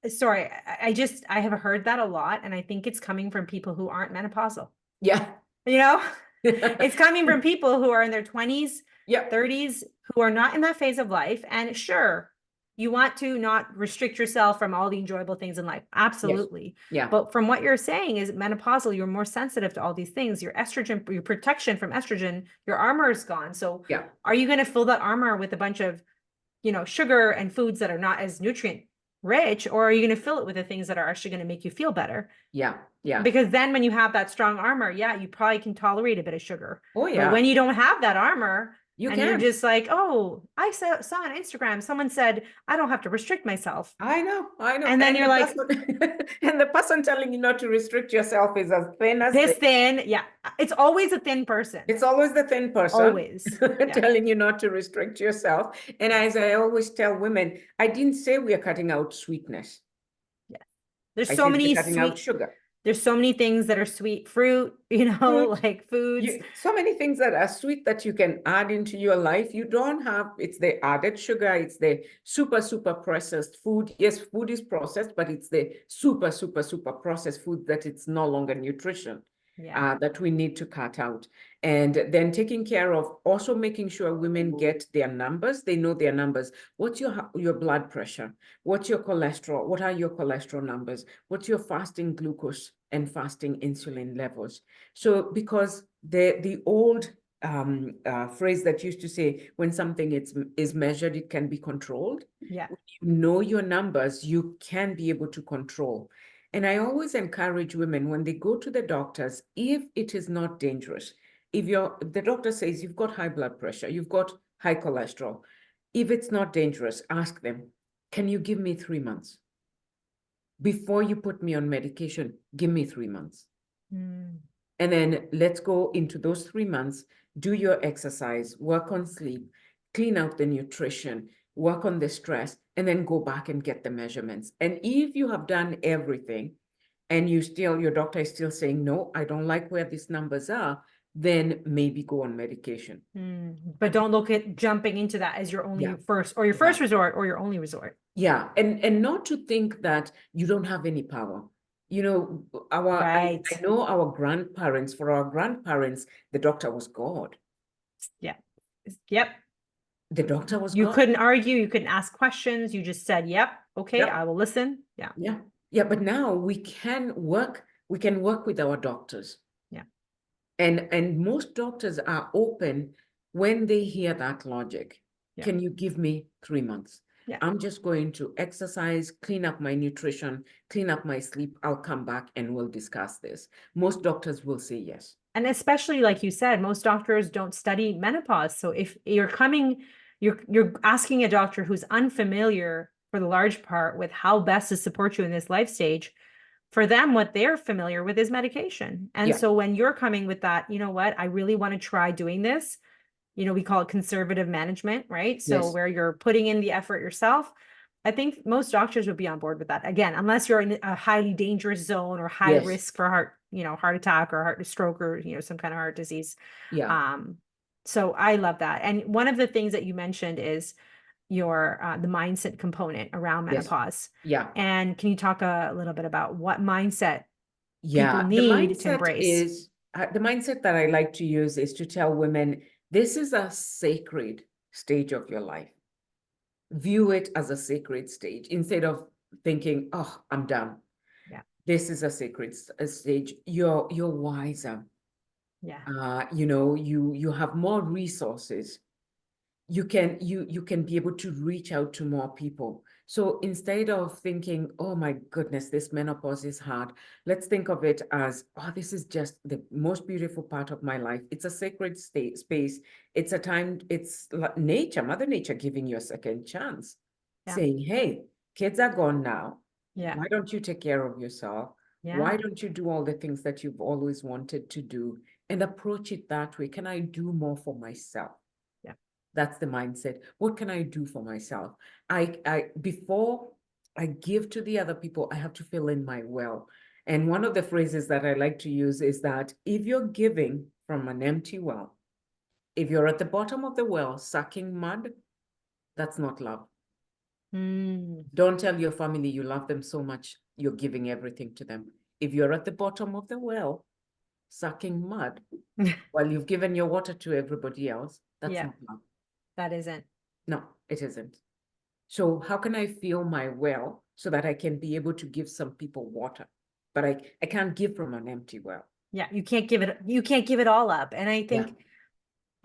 sorry, I have heard that a lot, and I think it's coming from people who aren't menopausal. yeah. You know, it's coming from people who are in their 20s, Yeah. 30s, who are not in that phase of life. And sure, you want to not restrict yourself from all the enjoyable things in life. Yes. Absolutely. Yeah. But from what you're saying is menopausal, you're more sensitive to all these things. Your estrogen, your protection from estrogen, your armor is gone. So Yeah. are you going to fill that armor with a bunch of, sugar and foods that are not as nutrient rich, or are you going to fill it with the things that are actually going to make you feel better? Yeah. Yeah. Because then when you have that strong armor, yeah, you probably can tolerate a bit of sugar. Oh, But yeah. when you don't have that armor You and you're can. just like, oh, I saw on Instagram, someone said, I don't have to restrict myself. I know. I know. And then And you're the like, person and the person telling you not to restrict yourself is as thin as this this. thin. Yeah. It's always a thin person. It's always the thin person Always. Yeah. telling you not to restrict yourself. And Yeah. as I always tell women, I didn't say we are cutting out sweetness. Yeah. There's I so said we're many cutting out sweet, sugar. there's so many things that are sweet fruit, Fruit, like foods. so many things that are sweet that you can add into your life. You don't have, it's the added sugar, it's the super, super processed food. Yes, food is processed, but it's the super, super, super processed food that it's no longer nutrition. Yeah. That we need to cut out. And then taking care of also making sure women get their numbers. They know their numbers. What's your blood pressure? What's your cholesterol? What are your cholesterol numbers? What's your fasting glucose and fasting insulin levels? So because the old phrase that used to say, when something is measured, it can be controlled. Yeah. When you know your numbers, you can be able to control. And I always encourage women when they go to the doctors, if it is not dangerous, if the doctor says you've got high blood pressure, you've got high cholesterol, if it's not dangerous, ask them, can you give me 3 months? Before you put me on medication, give me 3 months. Mm. And then let's go into those 3 months, do your exercise, work on sleep, clean out the nutrition, work on the stress, and then go back and get the measurements. And if you have done everything and your doctor is still saying, no, I don't like where these numbers are, then maybe go on medication. But don't look at jumping into that as your only first resort or your only resort. Yeah. And not to think that you don't have any power. I Right. know for our grandparents, the doctor was God. Yeah. Yep. The doctor was You God. couldn't argue. You couldn't ask questions. You just said, yep, okay, Yep. I will listen. Yeah. Yeah. Yeah. But now we can work with our doctors. Yeah. And most doctors are open when they hear that logic. Yeah. Can you give me 3 months? Yeah. I'm just going to exercise, clean up my nutrition, clean up my sleep. I'll come back and we'll discuss this. Most doctors will say yes. And especially like you said, most doctors don't study menopause. So if you're coming you're asking a doctor who's unfamiliar for the large part with how best to support you in this life stage. For them, what they're familiar with is medication. And Yeah. so when you're coming with that, you know what, I really want to try doing this, we call it conservative management, right? So Yes. where you're putting in the effort yourself, I think most doctors would be on board with that. Again, unless you're in a highly dangerous zone or high Yes. risk for heart attack or heart stroke or, some kind of heart disease. Yeah. Um, so I love that. And one of the things that you mentioned is your the mindset component around Yes. menopause. Yeah. And can you talk a little bit about what mindset people Yeah. need to embrace? The mindset that I like to use is to tell women, this is a sacred stage of your life. View it as a sacred stage instead of thinking, oh, I'm done. Yeah. This is a sacred stage. You're wiser. Yeah. You have more resources. You can be able to reach out to more people. So instead of thinking, oh my goodness, this menopause is hard, let's think of it as, oh, this is just the most beautiful part of my life. It's a sacred space. It's a time, it's nature, Mother Nature giving you a second chance, Yeah. saying, hey, kids are gone now. Yeah. Why don't you take care of yourself? Yeah. Why don't you do all the things that you've always wanted to do and approach it that way? Can I do more for myself? Yeah. That's the mindset. What can I do for myself? Before I give to the other people, I have to fill in my well. And one of the phrases that I like to use is that if you're giving from an empty well, if you're at the bottom of the well sucking mud, that's not love. Mm. Don't tell your family you love them so much, you're giving everything to them. If you're at the bottom of the well sucking mud while you've given your water to everybody else, that's Yeah, not love. that isn't. No, it isn't. So how can I fill my well so that I can be able to give some people water? But I can't give from an empty well. Yeah, you can't give it all up. And I Yeah.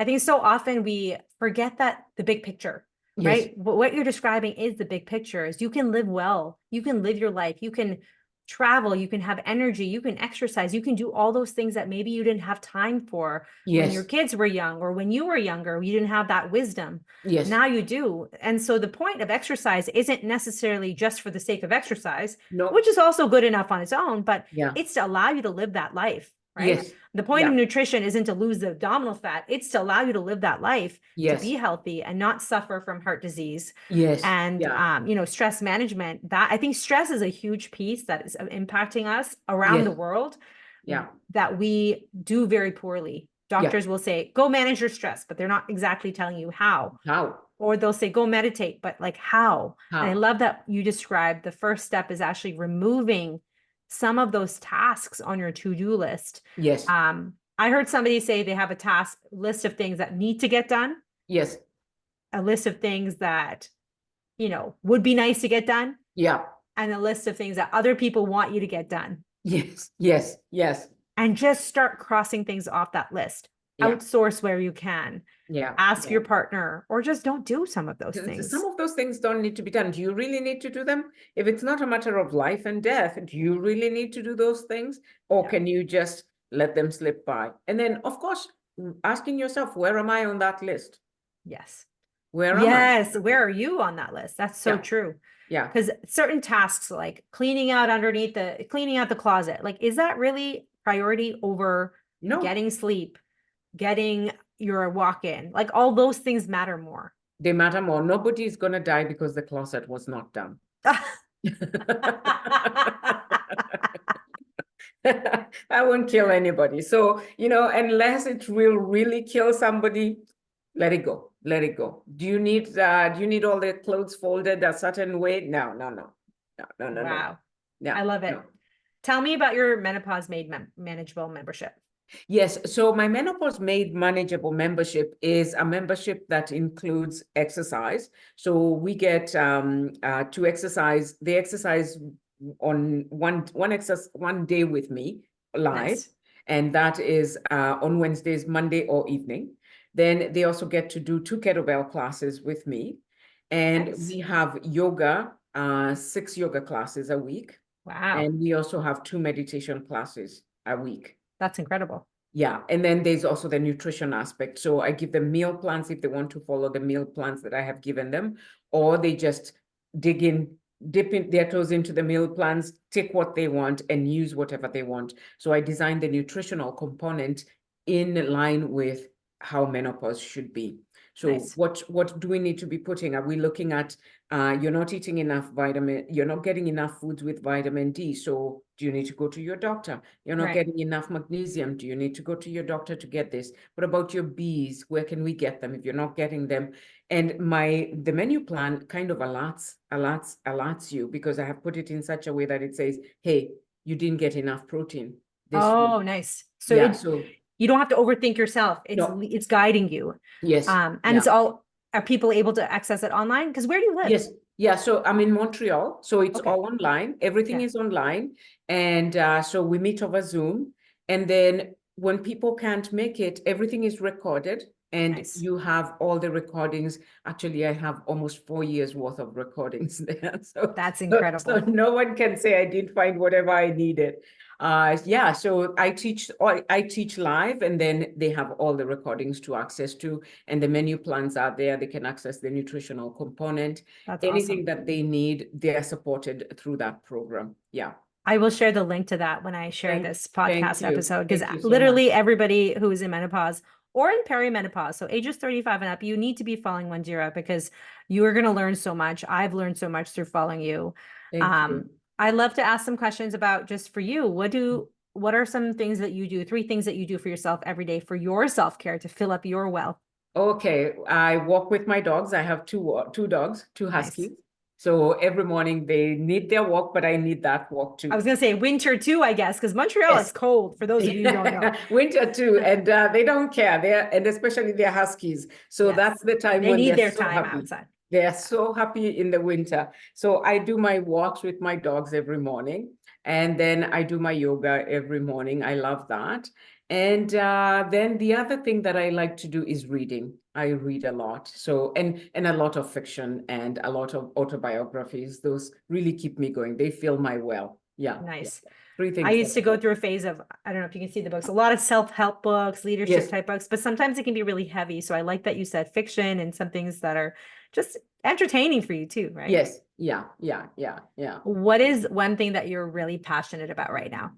think so often we forget that the big picture, Yes. right? What you're describing is the big picture is you can live well, you can live your life, you can travel, you can have energy, you can exercise, you can do all those things that maybe you didn't have time for when your Yes. kids were young or when you were younger, you didn't have that wisdom. Yes. Now you do. And so the point of exercise isn't necessarily just for the sake of exercise, which No. is also good enough on its own, but Yeah. it's to allow you to live that life, right? Yes. The point of Yeah. nutrition isn't to lose the abdominal fat, it's to allow you to live that life, to be Yes. healthy and not suffer from heart disease. Yes. And Yeah. stress management, that I think stress is a huge piece that is impacting us around Yes. the world, Yeah. that we do very poorly. Yeah. Doctors will say, go manage your stress, but they're not exactly telling you how. How? Or they'll say, go meditate, but like how? And I How? love that you described the first step is actually removing some of those tasks on your to-do list. Yes. I heard somebody say they have a task list of things that need to get done, Yes. a list of things that, would be nice to get done, Yeah. and a list of things that other people want you to get done. Yes. Yes. Yes. And just start crossing things off that list. Yeah. Outsource where you can. Yeah. Ask Yeah. your partner, or just don't do some of those Some things. of those things don't need to be done. Do you really need to do them? If it's not a matter of life and death, do you really need to do those things? Or Yeah. can you just let them slip by? And then, of course, asking yourself, where am I on that list? Yes. Where am I? Yes. Where are you on that list? That's so Yeah. true. Yeah. Because certain tasks like cleaning out the closet, like, is that really priority over No, getting sleep, getting your walk in? Like, all those things matter more. they matter more. Nobody is going to die because the closet was not done. I won't kill anybody. So, unless it will really kill somebody, let it go. Let it go. Do you need all the clothes folded a certain way? No, no, no. No, no, no, no. Wow. No, I love it. no. Tell me about your Menopause Made Manageable membership. Yes, so my Menopause Made Manageable membership is a membership that includes exercise. So we get to exercise. They exercise on one day with me live, Nice. and that is on Wednesdays, Monday or evening. Then they also get to do 2 kettlebell classes with me, and Nice. we have yoga, 6 yoga classes a week, Wow. and we also have 2 meditation classes a week. That's incredible. Yeah, and then there's also the nutrition aspect. So I give them meal plans if they want to follow the meal plans that I have given them, or they just dig in, dip in their toes into the meal plans, take what they want and use whatever they want. So I designed the nutritional component in line with how menopause should be. So Nice. what do we need to be putting? Are we looking at you're not eating enough vitamin, you're not getting enough foods with vitamin D. So do you need to go to your doctor? You're not Right. getting enough magnesium. Do you need to go to your doctor to get this? What about your Bs? Where can we get them if you're not getting them? And the menu plan kind of alerts you, because I have put it in such a way that it says, hey, you didn't get enough protein this week. Oh, nice. So Yeah. So you don't have to overthink yourself. no, It's guiding you. yes. And it's Yeah. all, are people able to access it online? Because where do you live? Yes. Yeah. So I'm in Montreal. So it's Okay. all online. Everything Yeah. is online. And so we meet over Zoom. And then when people can't make it, everything is recorded. And Nice. you have all the recordings. Actually, I have almost 4 years worth of recordings there. That's So incredible. no one can say I didn't find whatever I needed. Yeah, so I teach live, and then they have all the recordings to access to, and the menu plans are there. They can access the nutritional component. That's Anything awesome. that they need, they are supported through that program. Yeah. I will share the link to that when I share Thank, this thank podcast you. episode, because Thank you so much. literally everybody who is in menopause or in perimenopause, so ages 35 and up, you need to be following Wanjira because you are going to learn so much. I've learned so much through following you. Thank you. I'd love to ask some questions about just for you. What are some things that you do, 3 things that you do for yourself every day for your self-care to fill up your well? Okay, I walk with my dogs. I have two dogs, two Nice. huskies. So every morning they need their walk, but I need that walk I too. was going to say winter too, I guess, because Montreal is Yes. cold for those of you who don't know. Winter too, and they don't care. And especially their huskies. So that's Yes. the time They when need they're their so time happy. outside. They are so happy in the winter. So I do my walks with my dogs every morning, and then I do my yoga every morning. I love that. And then the other thing that I like to do is reading. I read a lot. So and a lot of fiction and a lot of autobiographies. Those really keep me going. They fill my well. Yeah. Yeah. Nice. Three I things that used to I go love. through a phase of, I don't know if you can see the books, a lot of self-help books, leadership Yes. type books, but sometimes it can be really heavy. So I like that you said fiction and some things that are just entertaining for you too, right? Yes. Yeah. Yeah. Yeah. Yeah. What is one thing that you're really passionate about right now?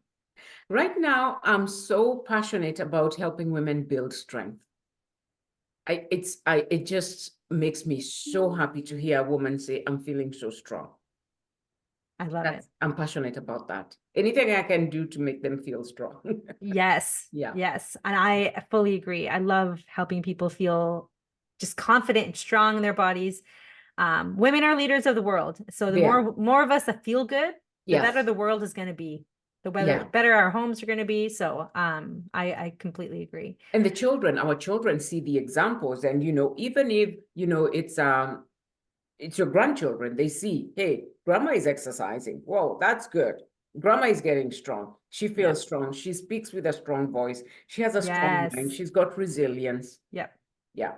Right now, I'm so passionate about helping women build strength. It just makes me so happy to hear a woman say, I'm feeling so strong. I love it. I'm passionate about that. Anything I can do to make them feel strong. Yes. Yeah. Yes. And I fully agree. I love helping people feel just confident and strong in their bodies. Women are leaders of the world. So the There. more of us that feel good, the better Yes. the world is going to be. The Yeah. better our homes are going to be. So I completely agree. And our children see the examples. And even if it's your grandchildren, they see, hey, grandma is exercising. Whoa, that's good. Grandma is getting strong. She Yep. feels strong. She speaks with a strong voice. She has a strong mind. Yes. She's got resilience. Yep. Yeah.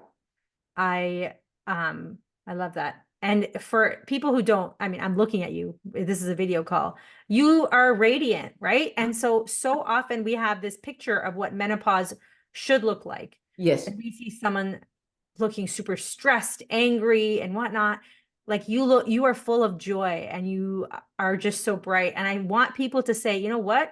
I I love that. And for people who don't, I mean, I'm looking at you. This is a video call. You are radiant, right? And so often we have this picture of what menopause should look like. Yes. And we see someone looking super stressed, angry, and whatnot. Like you are full of joy and you are just so bright. And I want people to say, you know what?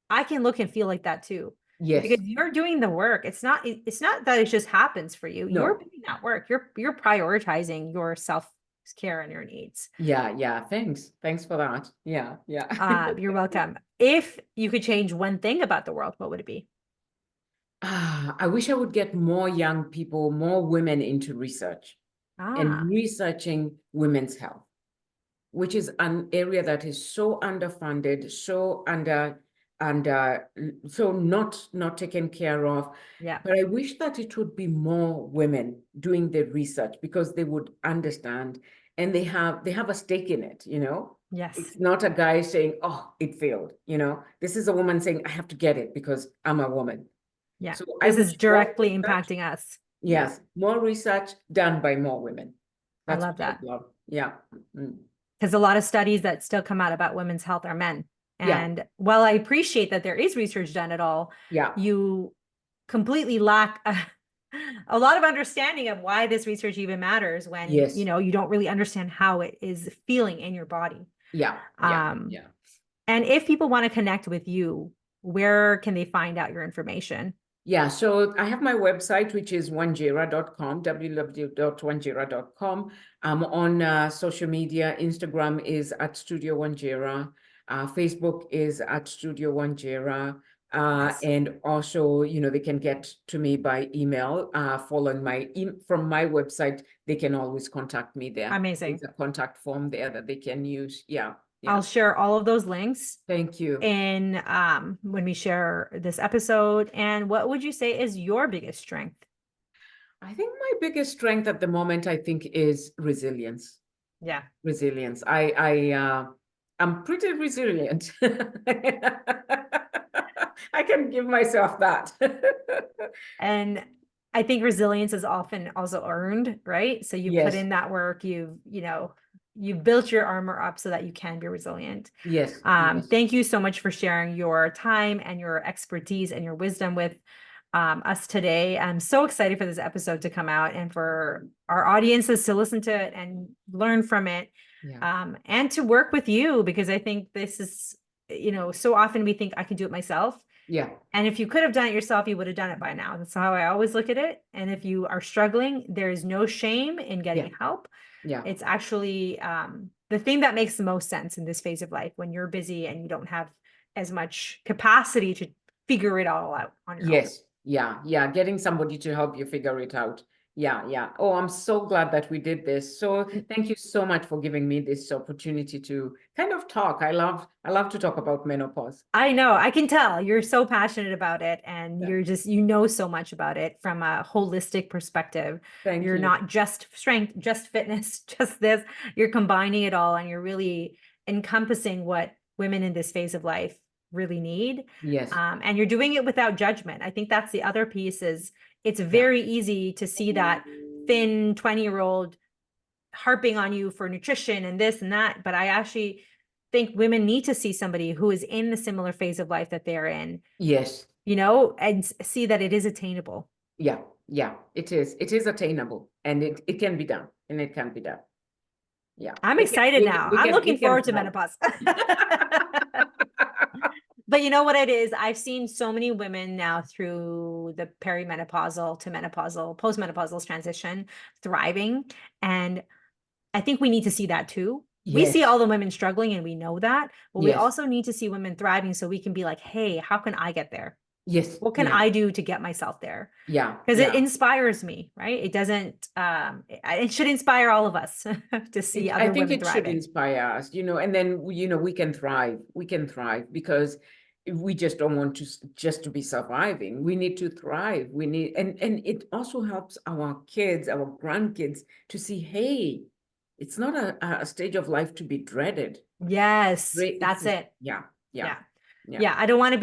I can look and feel like that too because Yes. you're doing the work. It's not that it just happens for you. You're No. doing that work. You're prioritizing your self-care and your needs. Yeah. Yeah. Thanks for that. Yeah. Yeah. You're welcome. If you could change one thing about the world, what would it be? I wish I would get more young people, more women into research and Ah, researching women's health, which is an area that is so underfunded, so not taken care of. yeah. But I wish that it would be more women doing the research because they would understand and they have a stake in it, Yes. It's not a guy saying, oh, it failed, This is a woman saying, I have to get it because I'm a woman. Yeah. So I This is wish more directly research, impacting us. Yeah. yes, more research done by more women. I That's love what that. I'd love. Yeah. Mm. Because a lot of studies that still come out about women's health are men. Yeah. And while I appreciate that there is research done at all, Yeah. you completely lack a lot of understanding of why this research even matters when, Yes. you don't really understand how it is feeling in your body. Yeah. Yeah. Um, Yeah. and if people want to connect with you, where can they find out your information? Yeah, so I have my website, which is wanjira.com, www.wanjira.com. I'm on social media. Instagram is at Studio Wanjira. Facebook is at Studio Wanjira. Yes. And also, they can get to me by email. Following from my website, they can always contact me there. Amazing. There's a contact form there that they can use. Yeah, I'll yeah. share all of those links Thank you. in when we share this episode. And what would you say is your biggest strength? I think my biggest strength at the moment, I think, is resilience. Yeah. Resilience. I'm pretty resilient. I can give myself that. And I think resilience is often also earned, right? So you put Yes, in that work, you've built your armor up so that you can be resilient. yes, yes. Thank you so much for sharing your time and your expertise and your wisdom with us today. I'm so excited for this episode to come out and for our audiences to listen to it and learn from it, Yeah, and to work with you, because I think this is, so often we think I can do it myself. yeah, And if you could have done it yourself, you would have done it by now. That's how I always look at it. And if you are struggling, there is no shame in yeah, getting help. yeah. It's actually the thing that makes the most sense in this phase of life when you're busy and you don't have as much capacity to figure it all out on your own. Yes, yeah, yeah. Getting somebody to help you figure it out. Yeah, yeah. Oh, I'm so glad that we did this. So thank you so much for giving me this opportunity to kind of talk. I love to talk about menopause. I know, I can tell you're so passionate about it, and Yeah. you're just, so much about it from a holistic perspective. Thank You're you. not just strength, just fitness, just this. You're combining it all, and you're really encompassing what women in this phase of life really need. Yes. And you're doing it without judgment. I think that's the other piece is it's Yeah. very easy to see that thin 20-year-old harping on you for nutrition and this and that. But I actually think women need to see somebody who is in the similar phase of life that they're in, Yes. and see that it is attainable. Yeah. Yeah. It is. It is attainable, and it can be done, and it can be done. Yeah. I'm We can. excited We can. now. We I'm can. looking We can forward to try. menopause. But you know what it is? I've seen so many women now through the perimenopausal to menopausal, postmenopausal transition thriving. And I think we need to see that too. We see Yes. all the women struggling and we know that, but we Yes. also need to see women thriving so we can be like, hey, how can I get there? Yes. What can Yeah. I do to get myself there? Yeah. Because it Yeah. inspires me, right? It doesn't, it should inspire all of us to see I other think women it should thriving. inspire us, and then we can thrive. We can thrive because we just don't want to just to be surviving. We need to thrive. We need, and it also helps our kids, our grandkids to see, hey, it's not a stage of life to be dreaded. Yes, It's that's it. yeah, yeah, Yeah. yeah, Yeah. I don't want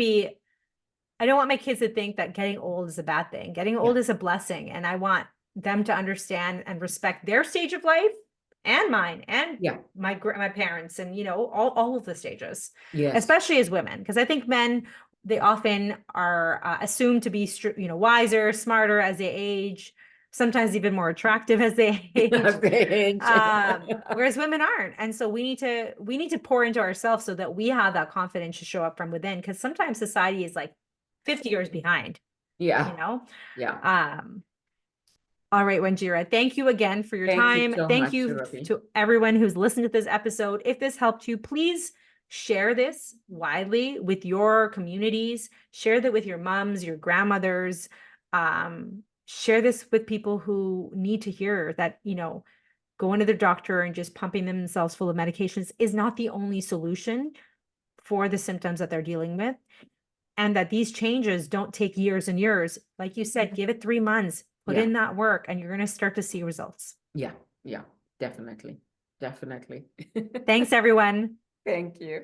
my kids to think that getting old is a bad thing. Getting yeah, old is a blessing. And I want them to understand and respect their stage of life and mine and yeah, my parents and, all of the stages, yes. especially as women. Because I think men, they often are assumed to be, wiser, smarter as they age, sometimes even more attractive as they age. Thanks. Whereas women aren't. And so we need to pour into ourselves so that we have that confidence to show up from within. Because sometimes society is like 50 years behind, you Yeah, know? yeah. Um, all right, Wanjira, thank you again for your Thank you time. so Thank much, you Surabhi. to everyone who's listened to this episode. If this helped you, please share this widely with your communities. Share that with your moms, your grandmothers. Share this with people who need to hear that, going to the doctor and just pumping themselves full of medications is not the only solution for the symptoms that they're dealing with. And that these changes don't take years and years. Like you said, give it 3 months, put Yeah, in that work, and you're going to start to see results. yeah, yeah. Definitely, definitely. Thanks, everyone. Thank you.